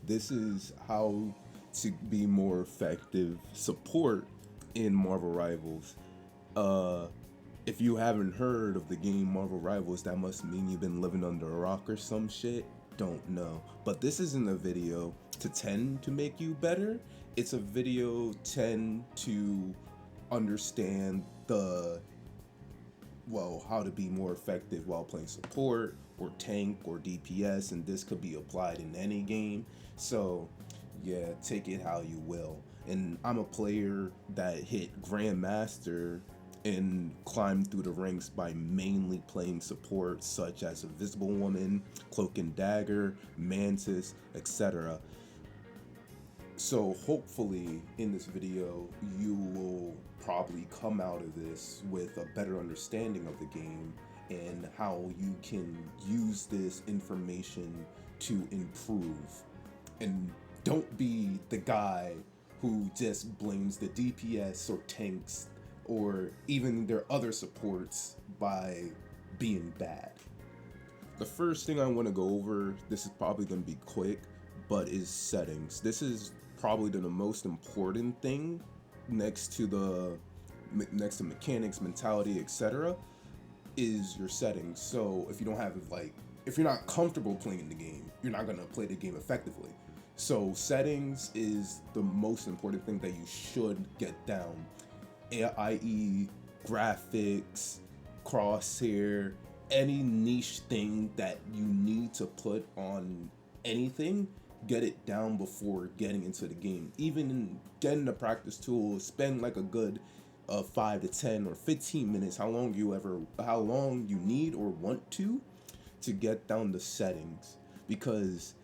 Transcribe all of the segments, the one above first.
This is how to be more effective support in Marvel Rivals. Uh, if you haven't heard of the game Marvel Rivals, that must mean you've been living under a rock or some shit. Don't know. But this isn't a video to tend to make you better. It's a video tend to understand how to be more effective while playing support or tank or DPS, and this could be applied in any game. So, yeah, take it how you will. And I'm a player that hit Grandmaster and climbed through the ranks by mainly playing support such as Invisible Woman, Cloak and Dagger, Mantis, etc. So hopefully in this video you will probably come out of this with a better understanding of the game and how you can use this information to improve. And don't be the guy who just blames the DPS or tanks or even their other supports by being bad. The first thing I want to go over, this is probably going to be quick, but is settings. This is probably the most important thing next to mechanics, mentality, etc. is your settings. So if you don't have if you're not comfortable playing the game, you're not gonna play the game effectively. So settings is the most important thing that you should get down, i.e. graphics, crosshair, any niche thing that you need to put on anything, get it down before getting into the game. Even getting the practice tools, spend like a good 5 to 10 or 15 minutes, how long you need or want to get down the settings. Because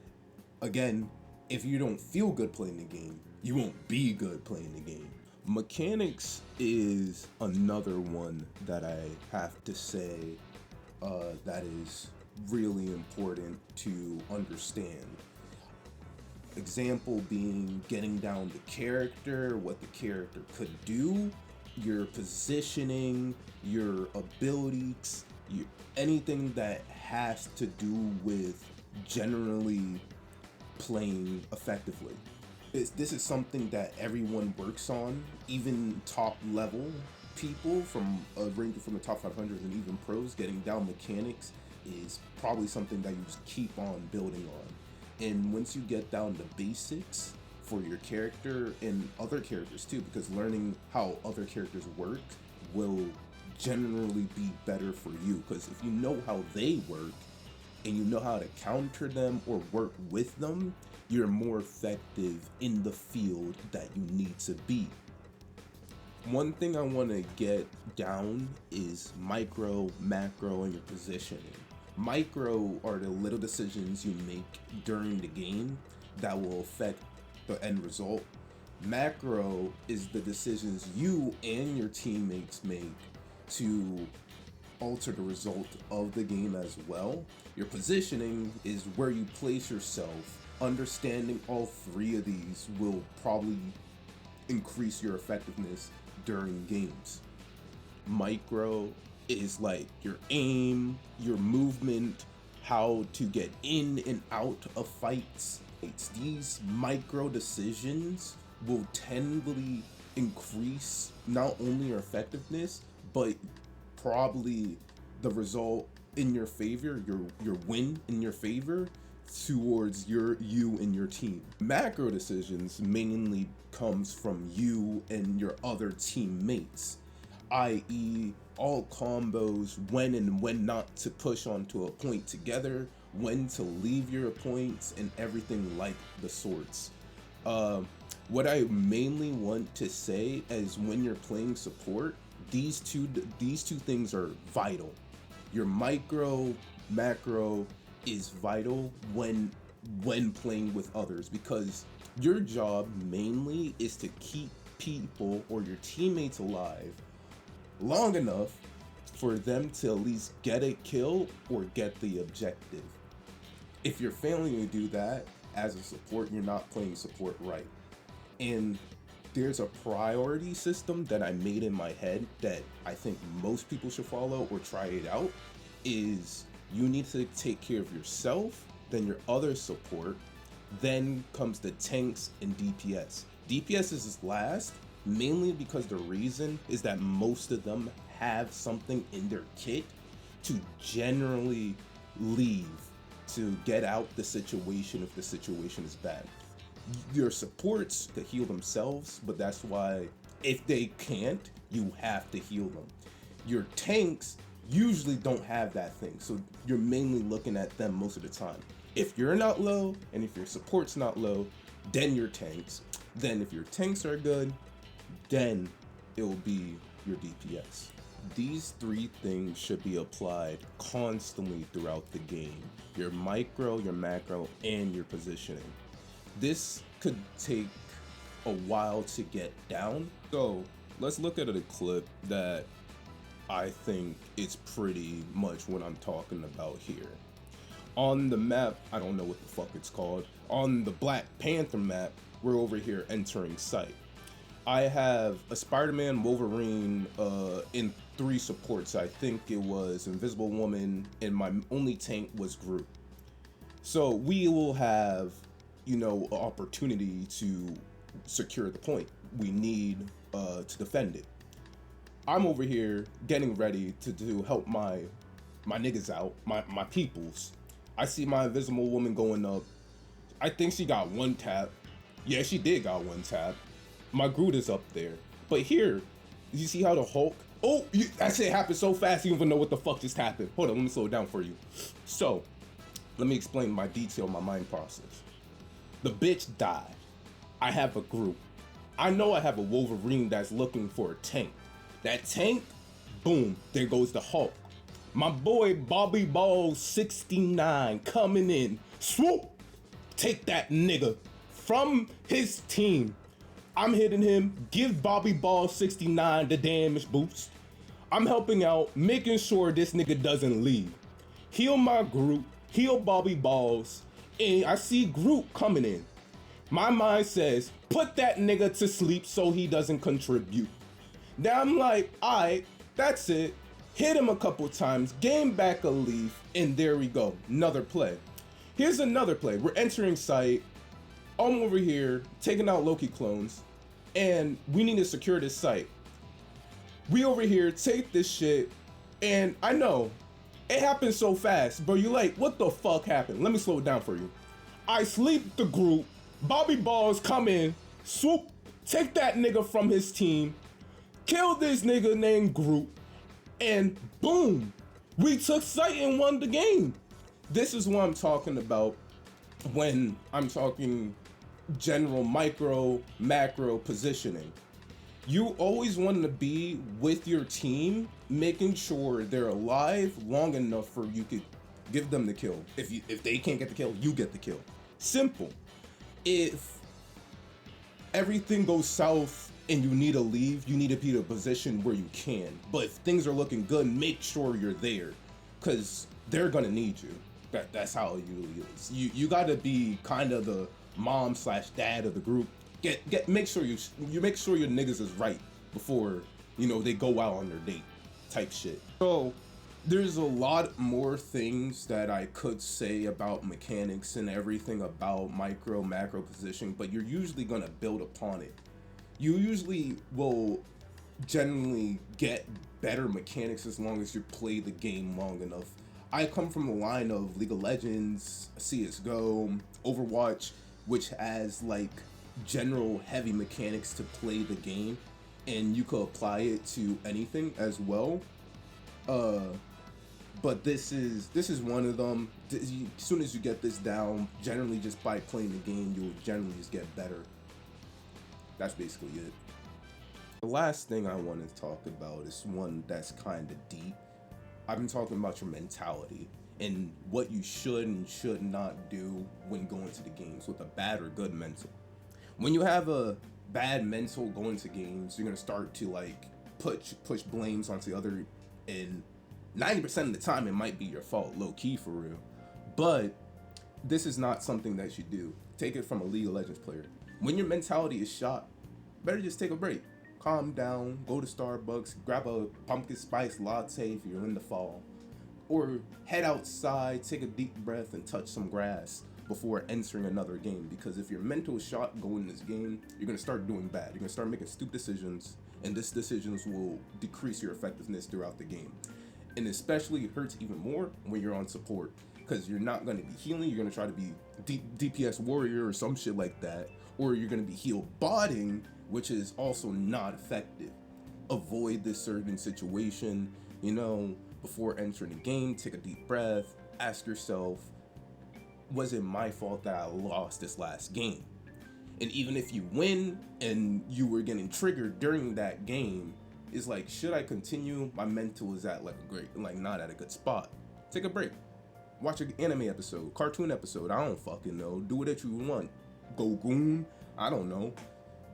again, if you don't feel good playing the game, you won't be good playing the game. Mechanics is another one that I have to say that is really important to understand. Example being getting down the character, what the character could do, your positioning, your abilities, anything that has to do with generally playing effectively. This is something that everyone works on, even top level people ranging from the top 500 and even pros. Getting down mechanics is probably something that you just keep on building on. And once you get down the basics for your character and other characters too, because learning how other characters work will generally be better for you. Because if you know how they work and you know how to counter them or work with them, you're more effective in the field that you need to be. One thing I want to get down is micro, macro, and your positioning. Micro are the little decisions you make during the game that will affect the end result. Macro is the decisions you and your teammates make to alter the result of the game as well. Your positioning is where you place yourself. Understanding all three of these will probably increase your effectiveness during games. Micro is like your aim, your movement, how to get in and out of fights. These micro decisions will tendly increase not only your effectiveness, but probably the result in your favor, your win in your favor towards you and your team. Macro decisions mainly comes from you and your other teammates, i.e. all combos, when and when not to push onto a point together, when to leave your points, and everything like the sorts. What I mainly want to say is when you're playing support, these two things are vital. Your micro, macro is vital when playing with others, because your job mainly is to keep people or your teammates alive long enough for them to at least get a kill or get the objective. If you're failing to do that as a support, you're not playing support right. And there's a priority system that I made in my head that I think most people should follow or try it out. Is you need to take care of yourself, then your other support, Then comes the tanks and DPS. DPS is last, mainly because the reason is that most of them have something in their kit to generally leave to get out the situation if the situation is bad. Your supports to heal themselves, but that's why if they can't, you have to heal them. Your tanks usually don't have that thing, so you're mainly looking at them most of the time. If you're not low and if your support's not low, then your tanks. Then if your tanks are good, then it will be your DPS. These three things should be applied constantly throughout the game. Your micro, your macro, and your positioning. This could take a while to get down. So let's look at a clip that I think is pretty much what I'm talking about here. On the map, I don't know what the fuck it's called. On the Black Panther map, we're over here entering site. I have a Spider-Man, Wolverine, in 3 supports. I think it was Invisible Woman, and my only tank was Groot. So we will have, an opportunity to secure the point. We need to defend it. I'm over here getting ready to help my niggas out, my peoples. I see my Invisible Woman going up. I think she got 1 tap. Yeah, she did got 1 tap. My Groot is up there. But here, you see how the Hulk... Oh, that shit happened so fast you don't even know what the fuck just happened. Hold on, let me slow it down for you. So, let me explain my mind process. The bitch died. I have a Groot. I know I have a Wolverine that's looking for a tank. That tank, boom, there goes the Hulk. My boy Bobby Balls 69 coming in. Swoop! Take that nigga from his team. I'm hitting him, give Bobby Balls 69 the damage boost. I'm helping out, making sure this nigga doesn't leave. Heal my Groot, heal Bobby Balls, and I see Groot coming in. My mind says, put that nigga to sleep so he doesn't contribute. Now I'm like, alright, that's it. Hit him a couple times, gain back a leaf, and there we go, another play. Here's another play. We're entering site. I'm over here taking out Loki clones, and we need to secure this site. We over here take this shit, and I know it happened so fast, but you're like, what the fuck happened? Let me slow it down for you. I sleep the group, Bobby Balls come in, swoop, take that nigga from his team, kill this nigga named Groot, and boom, we took site and won the game. This is what I'm talking about when I'm talking general micro, macro positioning. You always want to be with your team, making sure they're alive long enough for you to give them the kill. If they can't get the kill, you get the kill. Simple. If everything goes south and you need to leave, you need to be in a position where you can. But if things are looking good, make sure you're there, because they're gonna need you. That's how it usually is. You gotta be kind of the mom/dad of the group. Make sure you make sure your niggas is right before they go out on their date, type shit. So there's a lot more things that I could say about mechanics and everything about micro macro positioning, but you're usually gonna build upon it. You usually will generally get better mechanics as long as you play the game long enough. I come from the line of League of Legends, CSGO, Overwatch, which has like general heavy mechanics to play the game, and you could apply it to anything as well. But this is one of them. As soon as you get this down, generally just by playing the game, you'll generally just get better. That's basically it. The last thing I want to talk about is one that's kind of deep. I've been talking about your mentality and what you should and should not do when going to the games with a bad or good mental. When you have a bad mental going to games, you're gonna start to like push blames onto the other, and 90% of the time it might be your fault, low key for real. But this is not something that you do. Take it from a League of Legends player. When your mentality is shot, better just take a break. Calm down, go to Starbucks, grab a pumpkin spice latte if you're in the fall, or head outside, take a deep breath and touch some grass. before entering another game, because if your mental is shot going in this game, you're gonna start doing bad. You're gonna start making stupid decisions, and these decisions will decrease your effectiveness throughout the game. And especially it hurts even more when you're on support, because you're not gonna be healing. You're gonna try to be DPS warrior or some shit like that, or you're gonna be heal botting, which is also not effective. Avoid this certain situation, before entering the game. Take a deep breath, ask yourself, was it my fault that I lost this last game? And even if you win and you were getting triggered during that game, it's like, should I continue? My mental is at not at a good spot. Take a break. Watch an anime episode, cartoon episode, I don't fucking know. Do what you want. Go Goon, I don't know.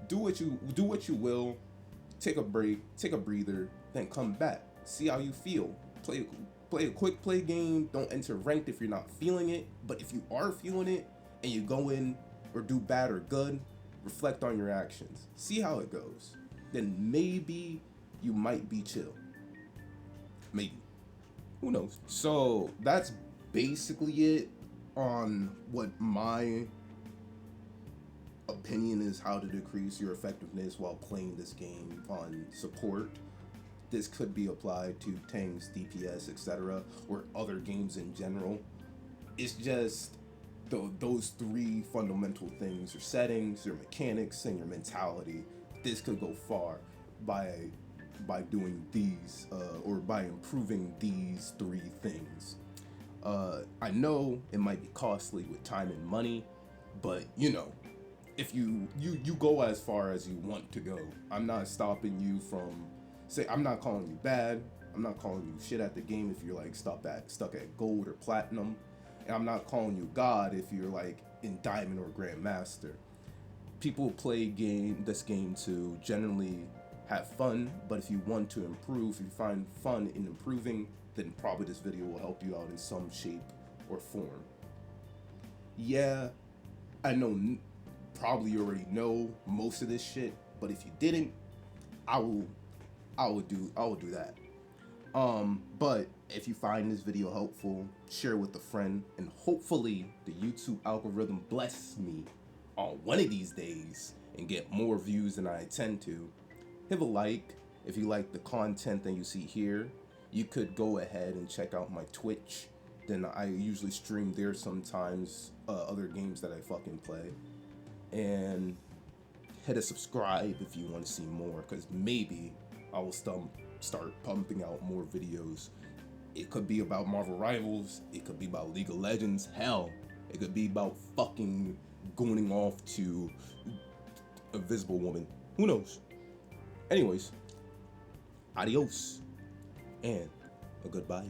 Do what you will. Take a break, take a breather, then come back. See how you feel. Play a quick play game. Don't enter ranked if you're not feeling it. But if you are feeling it and you go in or do bad or good, reflect on your actions. See how it goes. Then maybe you might be chill. Maybe. Who knows? So that's basically it on what my opinion is, how to decrease your effectiveness while playing this game on support. This could be applied to tanks, DPS, etc., or other games in general. It's just those three fundamental things: your settings, your mechanics, and your mentality. This could go far by doing these or by improving these three things. I know it might be costly with time and money, but if you go as far as you want to go. I'm not stopping you from I'm not calling you bad. I'm not calling you shit at the game if you're like stuck at gold or platinum. And I'm not calling you God if you're like in diamond or grandmaster. People play this game to generally have fun, but if you want to improve, if you find fun in improving, then probably this video will help you out in some shape or form. Yeah, I know probably you already know most of this shit, but if you didn't, I will do that. But if you find this video helpful, share with a friend, and hopefully the YouTube algorithm bless me on one of these days and get more views than I intend to. Hit a like if you like the content that you see here. You could go ahead and check out my Twitch. Then I usually stream there sometimes, other games that I fucking play. And hit a subscribe if you want to see more, because maybe I will start pumping out more videos. It could be about Marvel Rivals. It could be about League of Legends. Hell, it could be about fucking gooning off to Invisible Woman. Who knows? Anyways, adios and a goodbye.